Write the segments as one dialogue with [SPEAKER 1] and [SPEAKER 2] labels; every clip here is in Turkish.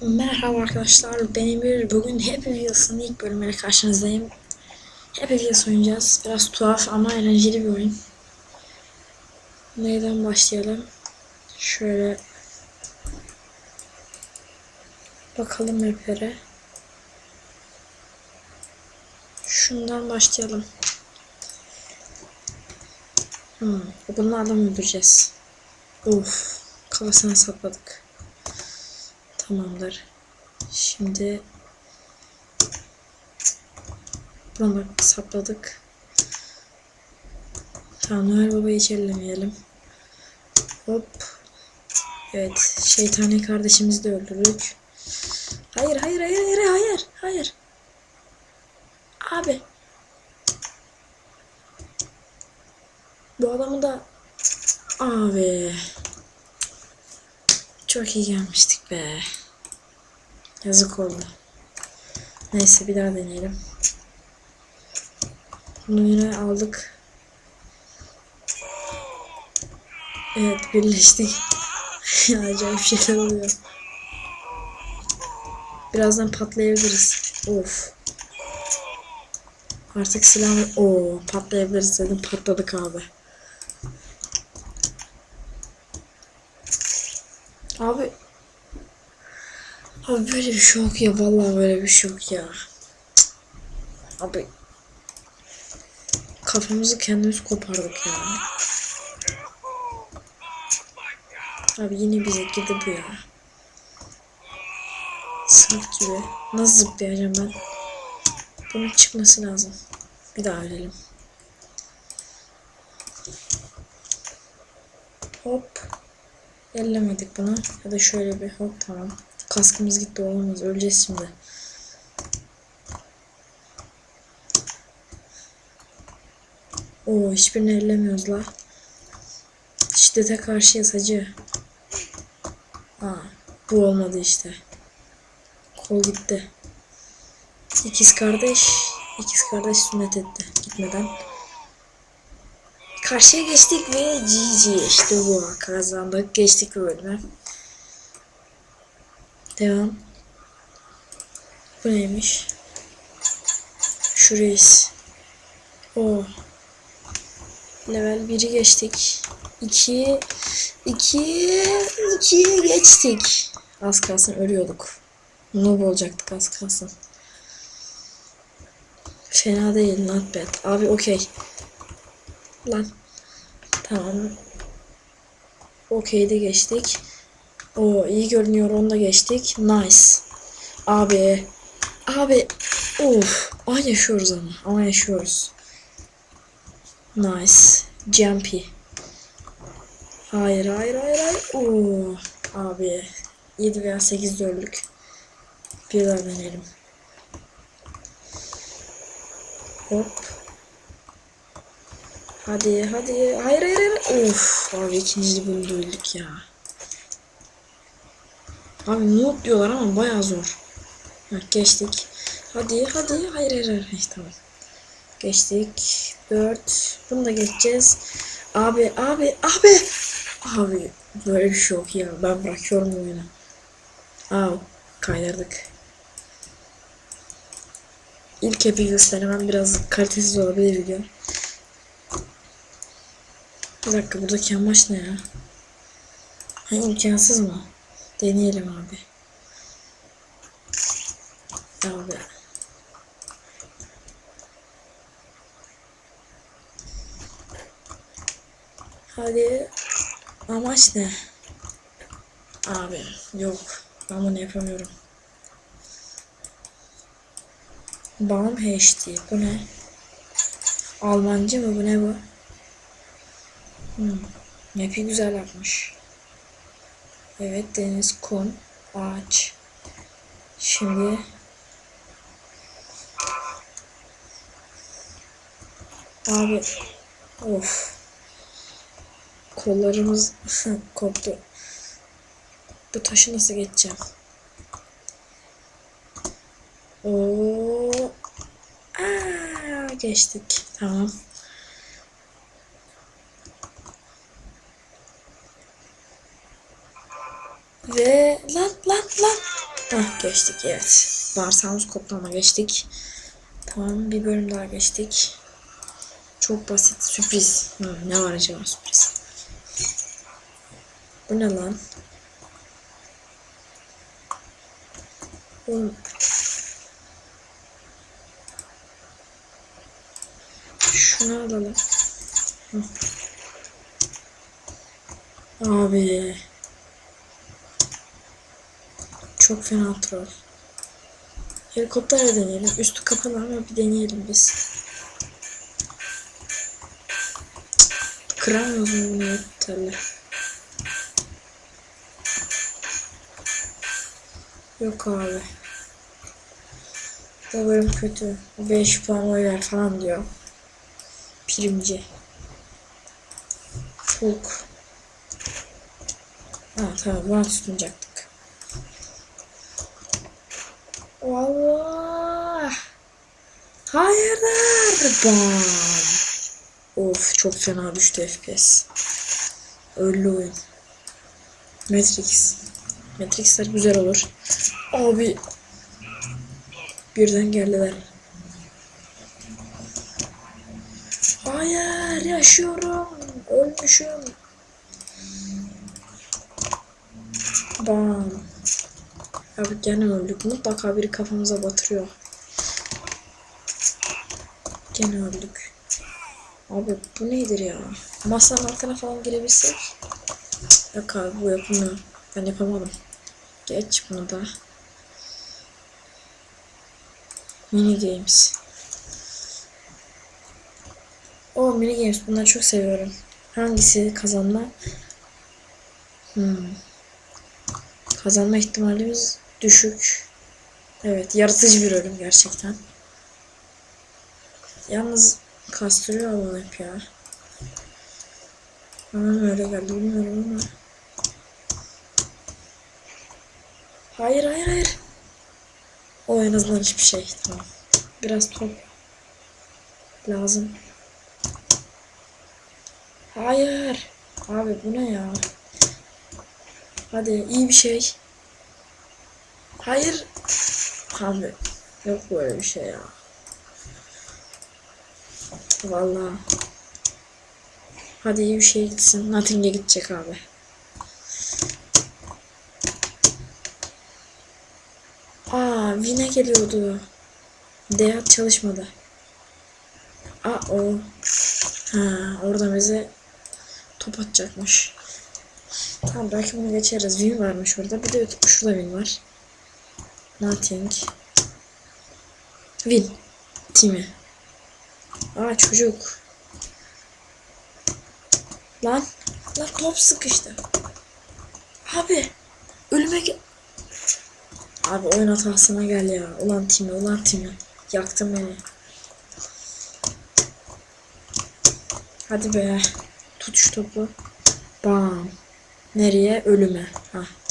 [SPEAKER 1] Merhaba arkadaşlar, ben Emir. Bugün Happy Wheels'ın ilk bölümüyle karşınızdayım. Happy Wheels oynayacağız. Biraz tuhaf ama eğlenceli bir oyun. Neyden başlayalım? Şöyle bakalım maplere. Şundan başlayalım. Bunlarla mı öldüreceğiz? Of, kafasına sapladık. Tamamdır. Şimdi bunu sapladık. Tamam, Noel Baba'yı hiç ellemeyelim. Hop. Evet, şeytani kardeşimizi de öldürdük. Hayır, hayır, hayır, hayır, hayır, hayır. Abi. Bu adamı da... Abi. Çok iyi gelmiştik be. Yazık oldu. Neyse, bir daha deneyelim. Bunu yine aldık. Evet, birleştik. Acayip şeyler oluyor. Birazdan patlayabiliriz. Of. Artık silahı... Oo, patlayabiliriz dedim. Patladık abi. Abi. Abi böyle bir şey yok ya. Vallahi böyle bir şey yok ya. Abi. Kafamızı kendimiz kopardık ya. Abi yine bize girdi bu ya. Sınıf gibi. Nasıl zıplayacağım ben? Bunun çıkması lazım. Bir daha ölelim. Hop. Ellemedik bunu. Ya da şöyle bir hop, tamam. Kaskımız gitti, olamaz. Öleceğiz şimdi. Oo, hiçbirini ellemiyoruz la. Şiddete karşıyız hacı. Bu olmadı işte. Kol gitti. İkiz kardeş sünnet etti gitmeden. Karşıya geçtik ve GG, işte bu, kazandık, geçtik bölüme. Devam. Bu neymiş? Şu reis. O. Level 1'i geçtik. 2'ye geçtik. Az kalsın ölüyorduk. Noob olacaktık az kalsın. Fena değil, not bad. Abi okey. Lan. Tamam. Okey'de geçtik. O iyi görünüyor, onu da geçtik. Nice. Abi. Abi. Of. Yaşıyoruz ama yaşıyoruz. Nice. Jumpy. Hayır, hayır, hayır, hayır. Oo. Abi. 7 veya 8 öldük. Bir daha deneyelim. Hop. Hadi, hadi. Hayır, hayır, hayır. Of. Abi ikinci bölümde öldük ya. Abi noob diyorlar ama bayağı zor. Geçtik. Hadi, hadi. Hayır, hayır, hayır. Tamam. Geçtik. 4. Bunu da geçeceğiz. Abi. Abi. Böyle bir şey yok ya. Ben bırakıyorum oyunu. Kaydırdık. İlk Happy Wheels denemem biraz kalitesiz olabilir video. Bir dakika, buradaki amaç ne ya? İmkansız mı? Deneyelim abi. Abi. Hadi. Amaç ne? Abi yok. Ben bunu yapamıyorum. Bağım HD. Bu ne? Almancı mı? Bu ne bu? Map'i güzel yapmış. Evet, deniz, kum, ağaç. Şimdi abi, of, kollarımız koptu. Bu taşı nasıl geçeceğim? Oo, geçtik. Tamam. Ve lan. Heh, geçtik evet. Bağırsağımız koklama geçtik. Tamam, bir bölüm daha geçtik. Çok basit sürpriz. Ne var acaba sürpriz? Bu ne lan? Oğlum. Şunu alalım. Hı. Abi. Çok fena troll. Helikopterle deneyelim. Üstü kapalı ama bir deneyelim biz. Kıramıyoruz mu bunu helikopterle? Yok abi. Bu bölüm kötü. 5 puan oy ver falan diyor. Primci. Çok. Ha tamam, buna tutunacaktık. Allah. Hayırdır? Bam. Of, çok fena düştü FPS. Öldü oyun. Matrix. Matrix'ler güzel olur. Abi. Birden geldiler. Hayır, yaşıyorum. Ölmüşüm. Bam. Abi gene öldük. Mutlaka biri kafamıza batırıyor. Gene öldük. Abi bu nedir ya? Masanın altına falan girebilsek. Yok abi, bu yapılmıyor. Ben yapamadım. Geç bunu da. Mini games. O mini games, bunları çok seviyorum. Hangisi kazanma? Kazanma ihtimalimiz düşük. Evet, yaratıcı bir ölüm gerçekten. Yalnız kastırıyor ama hep ya. Bana öyle geldi, bilmiyorum ama. Hayır hayır hayır. O en azından hiçbir şey. Tamam. Biraz top lazım. Hayır. Abi bu ne ya? Hadi iyi bir şey. Hayır. Abi yok böyle bir şey ya. Vallahi. Hadi iyi bir şey gitsin. Nothing'e gidecek abi. Vine geliyordu. Deyat çalışmadı. O. Orada bize top atacakmış. Tamam, belki bunu geçeriz. Win varmış orada. Bir de şurada win var. Nothing. Win. Timi. Çocuk. Lan top sıkıştı. Abi. Ölüme gel. Abi oyun hatasına gel ya. Ulan Timi. Yaktın beni. Hadi be. Tut şu topu. Bam. Nereye? Ölüme.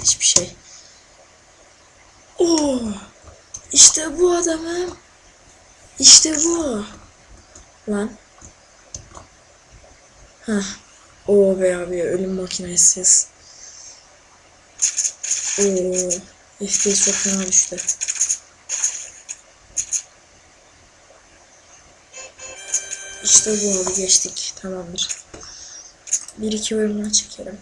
[SPEAKER 1] Hiçbir şey. İşte bu adamım. İşte bu. Lan. Be abi, ölüm makinesiz. FPS çok fena düştü. İşte bu abi, geçtik. Tamamdır. 1-2 bölümden çekelim.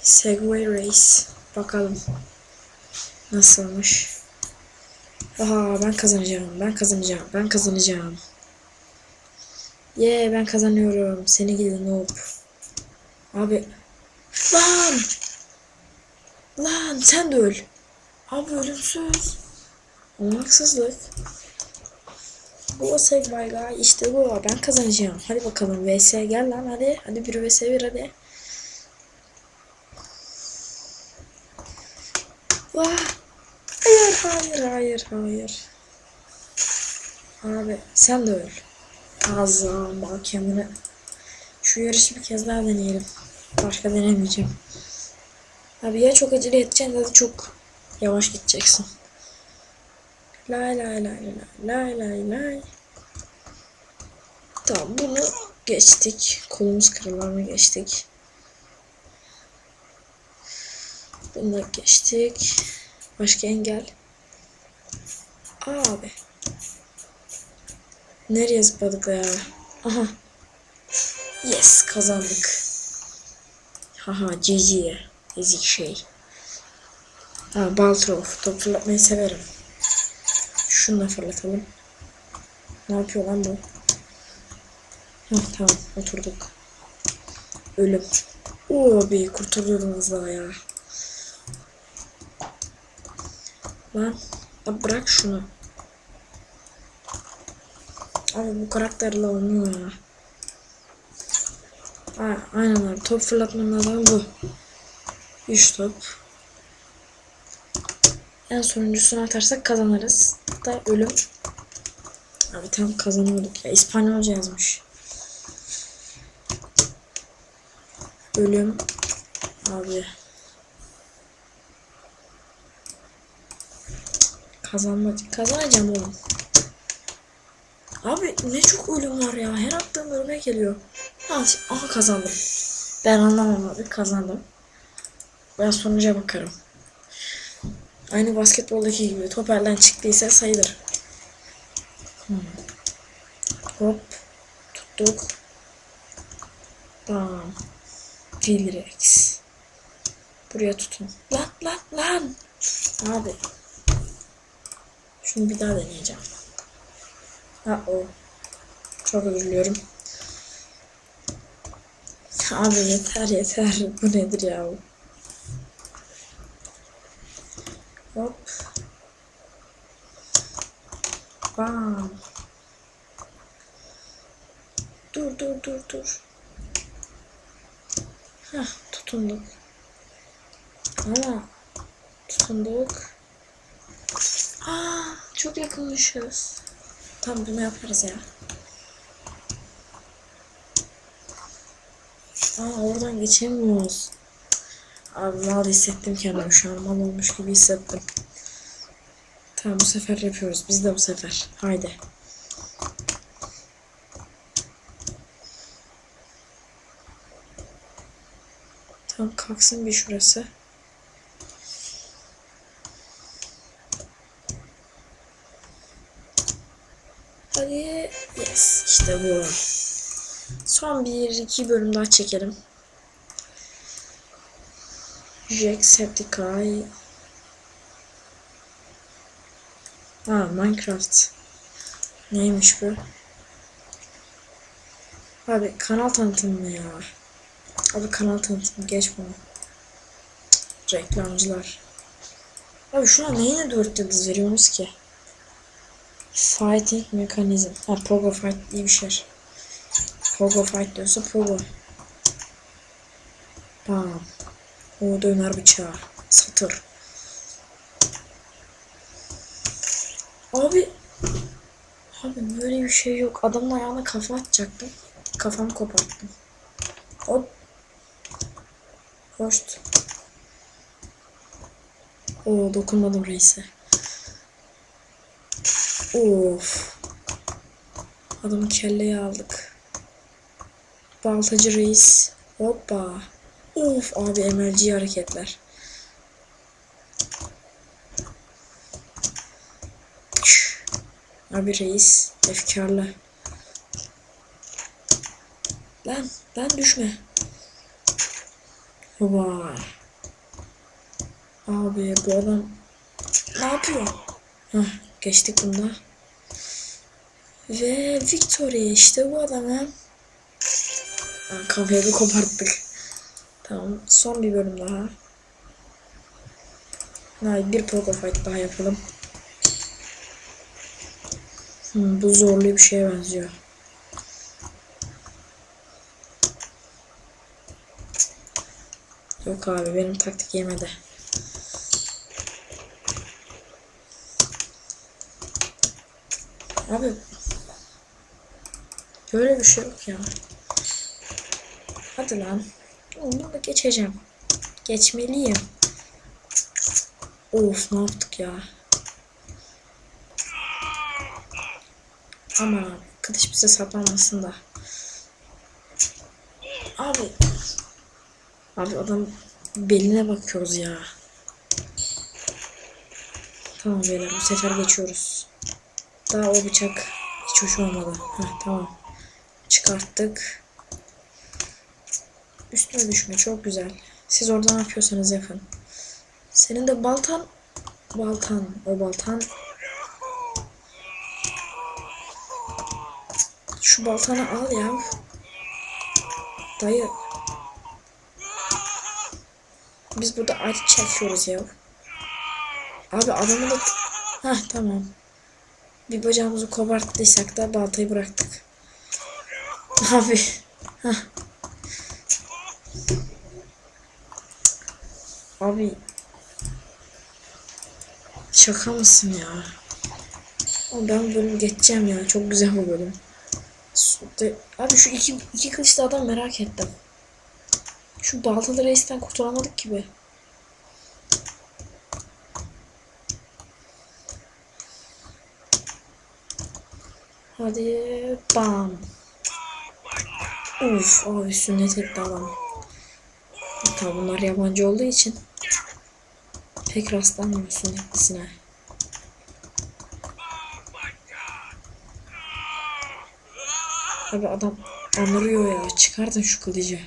[SPEAKER 1] Segway Race. Bakalım. Nasılmış? Ben kazanacağım. Ben kazanıyorum. Seni gidin noob. Abi. Lan sen de öl. Abi ölümsüz. Haksızlık. Bu Segway Guy, işte bu. Ben kazanacağım. Hadi bakalım, vs gel lan hadi. Hadi bir vs bir hadi. Hayır. Abi sen de öl. Ağzım bak kendine. Şu yarışı bir kez daha deneyelim. Başka denemeyeceğim. Abi ya çok acele edeceksin ya da çok yavaş gideceksin. Lay. Tamam, bunu geçtik. Kolumuz kırılanı geçtik. Bunu da geçtik. Başka engel. Abi. Nereye zıpladık ya? Aha. Yes, kazandık. Haha, GG. Ezik şey. Ha, Baltrof. Top fırlatmayı severim. Şunu da fırlatalım. Ne yapıyor lan bu? Heh, tamam, oturduk. Ölüm. Oo be, kurtarıyordunuz daha ya. Lan. Abi bırak şunu. Abi bu karakterle oynuyor ya. Aynen abi. Top fırlatmanın adamı bu. 3 top. En sonuncusunu atarsak kazanırız. Da ölüm. Abi tam kazanıyorduk ya. İspanyolca yazmış. Ölüm. Abi. Kazanacağım oğlum. Abi ne çok ölüm var ya. Her attığım ölüme geliyor. Aha kazandım. Ben anlamam abi. Kazandım. Ben sonuca bakarım. Aynı basketboldaki gibi. Top elden çıktıysa sayılır. Hop. Tuttuk. Bam. T-Rex. Buraya tutun. Lan. Abi. Şunu bir daha deneyeceğim. O. Çok özür diliyorum. Abi yeter. Bu nedir ya? Hop. Bam. Dur. Heh, tutunduk. Ama tutunduk. Çok yakınmışız. Tam bunu yaparız ya. Oradan geçemiyoruz. Abi mal hissettim kendimi şu an. Mal olmuş gibi hissettim. Tamam, bu sefer yapıyoruz. Biz de bu sefer. Haydi. Tamam, kalksın bir şurası. Hadi. Yes. İşte bu. Son 1-2 bölüm daha çekelim. Jacksepticeye. Minecraft. Neymiş bu? Abi kanal tanıtımı mı ya? Abi kanal tanıtımı, geç bunu. Reklamcılar. Abi şuna neyine 4 yıldız veriyorsunuz ki? Fighting mekanizm. Pogo fight diye bir şey. Pogo fight diyorsa Pogo. Bam. O döner bıçağı. Satır. Abi böyle bir şey yok. Adamın ayağına kafa atacaktım. Kafamı koparttım. Hop. Hoşt. Dokunmadım reise. Of. Adamın kelleyi aldık. Baltacı reis. Hoppa. Of abi, MLG hareketler. Abi reis efkarlı. Lan düşme. Vay. Abi bu adam ne yapıyor? Geçtik bunda. Ve Victoria, işte bu adam ha. Kafayı koparttık. Tamam, son bir bölüm daha. Bir Pogo Fight daha yapalım. Bu zorlu bir şeye benziyor. Yok abi, benim taktik yemedi. Abi böyle bir şey yok ya. Hadi lan. Onu da geçeceğim. Geçmeliyim. Of, ne yaptık ya. Ama kılıç bize saplanmasın da. Abi adam beline bakıyoruz ya. Tamam beyler, bu sefer geçiyoruz. Daha o bıçak hiç hoş olmadı. Heh, tamam. Çıkarttık. Üstüne düşme, çok güzel. Siz orada ne yapıyorsanız yapın. Senin de baltan. O baltan. Şu baltanı al ya. Dayı. Biz burada acı çekiyoruz ya. Abi adamı da... Heh, tamam. Bir bacağımızı koparttıysak da baltayı bıraktık. Abi. Heh. Abi. Şaka mısın ya? Ama ben bu bölümü geçeceğim ya. Çok güzel bu bölüm. Abi şu iki kılıçlı adam merak ettim. Şu baltalı reisten kurtulamadık gibi. Hadi bam. Uf abi, sünnet etti adam. Hatta bunlar yabancı olduğu için pek rastlanmıyor sünnetlisine. Abi adam anırıyor ya. Çıkartın şu kılıcı.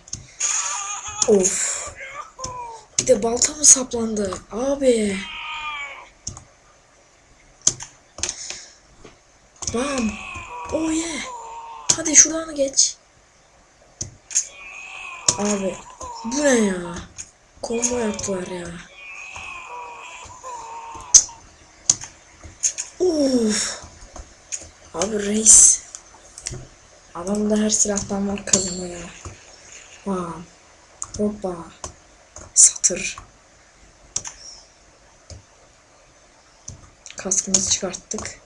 [SPEAKER 1] Of. Bir de balta mı saplandı? Abi. Bam. Oh yeah. Hadi şuradan geç. Abi. Bu ne ya? Combo yaptılar ya. Of. Abi reis. Adamda her silahtan var kazma ya. Bam. Hoppa. Satır. Kaskımızı çıkarttık.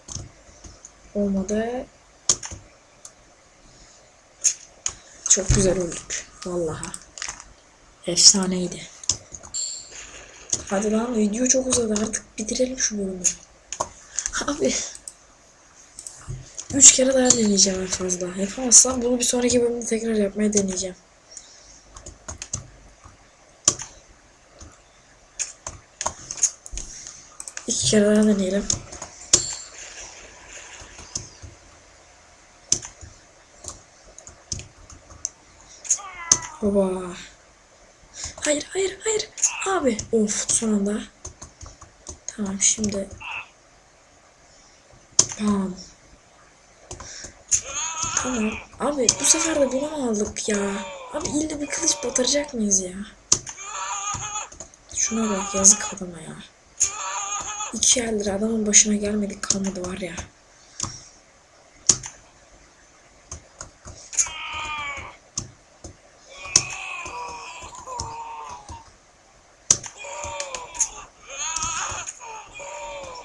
[SPEAKER 1] Olmadı. Çok güzel öldük. Vallahi. Efsaneydi. Hadi lan, video çok uzadı, artık bitirelim şu bölümü. Abi. 3 kere daha deneyeceğim en fazla. Yapamazsam bunu bir sonraki bölümde tekrar yapmaya deneyeceğim. İki kere daha deneyelim. Baba. Hayır. Abi. Of, son anda. Tamam şimdi. Bam. Tamam. Abi bu sefer de bunu mu aldık ya? Abi illa bir kılıç batıracak mıyız ya? Şuna bak, yazık adama ya. 2 eldir adamın başına gelmedik kalmadı var ya.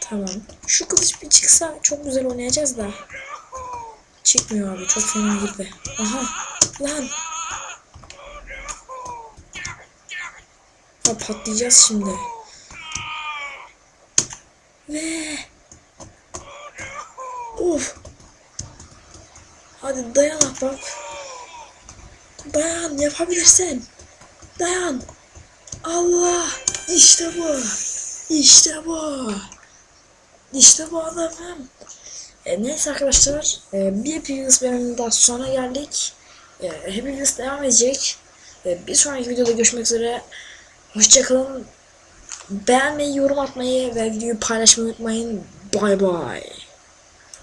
[SPEAKER 1] Tamam. Şu kılıç bir çıksa çok güzel oynayacağız da. Çıkmıyor abi, çok fena gibi. Aha lan. Ha, patlayacağız şimdi. Ve of. Hadi dayan ahbap. Dayan, yapabilirsin. Dayan. Allah. İşte bu. İşte bu. İşte bu adamım. Neyse arkadaşlar. Bir Happy Wheels bölümünün daha sonra geldik. Happy Wheels devam edecek. Bir sonraki videoda görüşmek üzere. Hoşçakalın. Beğenmeyi, yorum atmayı ve videoyu paylaşmayı unutmayın. Bye bye.